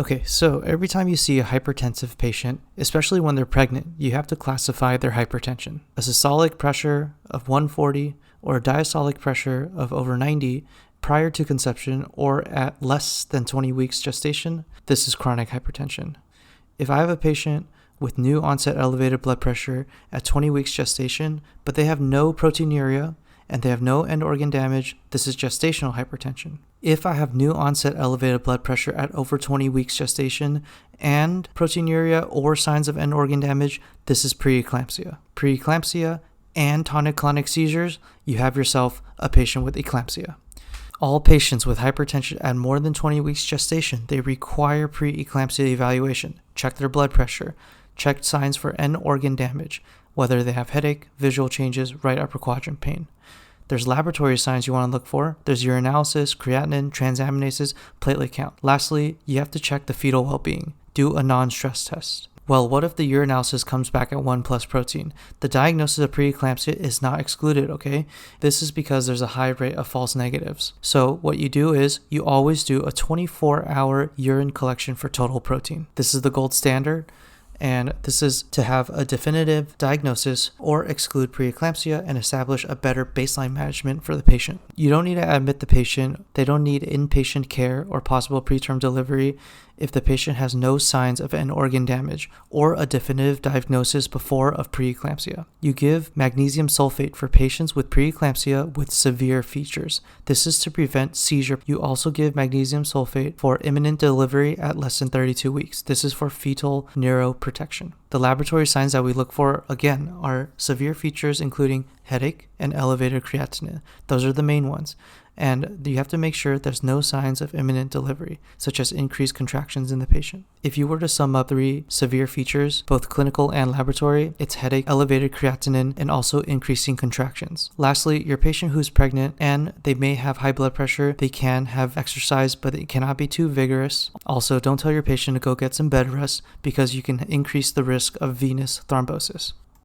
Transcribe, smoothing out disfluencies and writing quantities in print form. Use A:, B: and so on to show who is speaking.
A: Okay, so every time you see a hypertensive patient, especially when they're pregnant, you have to classify their hypertension. A systolic pressure of 140 or a diastolic pressure of over 90 prior to conception or at less than 20 weeks gestation, this is chronic hypertension. If I have a patient with new onset elevated blood pressure at 20 weeks gestation, but they have no proteinuria and they have no end organ damage, this is gestational hypertension. If I have new onset elevated blood pressure at over 20 weeks gestation and proteinuria or signs of end organ damage, this is pre-eclampsia. Pre-eclampsia and tonic-clonic seizures, you have yourself a patient with eclampsia. All patients with hypertension at more than 20 weeks gestation, they require pre-eclampsia evaluation. Check their blood pressure. Check signs for end organ damage, whether they have headache, visual changes, right upper quadrant pain. There's laboratory signs you want to look for. There's urinalysis, creatinine, transaminases, platelet count. Lastly, you have to check the fetal well-being. Do a non-stress test. Well, what if the urinalysis comes back at 1+ protein? The diagnosis of preeclampsia is not excluded, okay? This is because there's a high rate of false negatives. So what you do is you always do a 24-hour urine collection for total protein. This is the gold standard. And this is to have a definitive diagnosis or exclude preeclampsia and establish a better baseline management for the patient. You don't need to admit the patient. They don't need inpatient care or possible preterm delivery if the patient has no signs of end organ damage or a definitive diagnosis before of preeclampsia. You give magnesium sulfate for patients with preeclampsia with severe features. This is to prevent seizure. You also give magnesium sulfate for imminent delivery at less than 32 weeks. This is for fetal neuroprotection. The laboratory signs that we look for, again, are severe features including headache and elevated creatinine. Those are the main ones. And you have to make sure there's no signs of imminent delivery, such as increased contractions in the patient. If you were to sum up 3 severe features, both clinical and laboratory, it's headache, elevated creatinine, and also increasing contractions. Lastly, your patient who's pregnant and they may have high blood pressure, they can have exercise, but it cannot be too vigorous. Also, don't tell your patient to go get some bed rest because you can increase the risk of venous thrombosis.